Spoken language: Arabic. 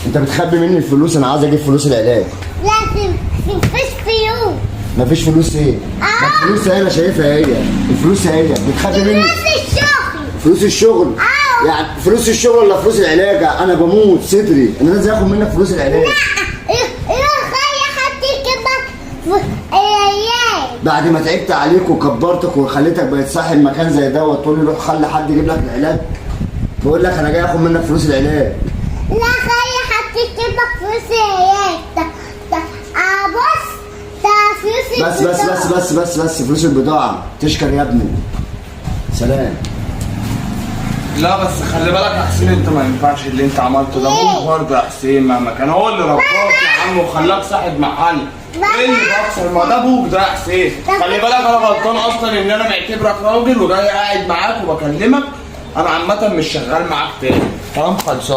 انت بتخبي مني الفلوس، انا عايز اجيب فلوس العلاج. لا مفيش فلوس. مفيش فلوس ايه؟ ما الفلوس هي انا شايفها هي، الفلوس هي بتخبي مني. فلوس الشغل. فلوس الشغل؟ يعني فلوس الشغل ولا فلوس العلاج؟ انا بموت صدري، انا لازم اخد منك فلوس العلاج. يا خالي حطي كبك في العيال. بعد ما تعبت عليك وكبرتك وخليتك بقيت صاحب مكان زي دوت تقول لي روح خلي حد يجيب لك العلاج؟ بقول لك انا جاي اخد منك فلوس العلاج. لا خالي حطي كبك فلوس العيال. بص ده فلوس بس فلوس البضاعة تشكر يا ابني. سلام. لا بس خلي بالك يا حسين، انت ما ينفعش اللي انت عملته ده. ابوك برضه يا حسين مهما كان هو اللي رباك يا عم وخلاك صاحب محل. ايه اللي بيحصل؟ ما ده ابوك ده يا حسين. خلي بالك انا غلطان اصلا ان انا معتبرك راجل وجاي قاعد معاك وبكلمك. انا عامة مش شغال معاك تاني. كلام خلصان.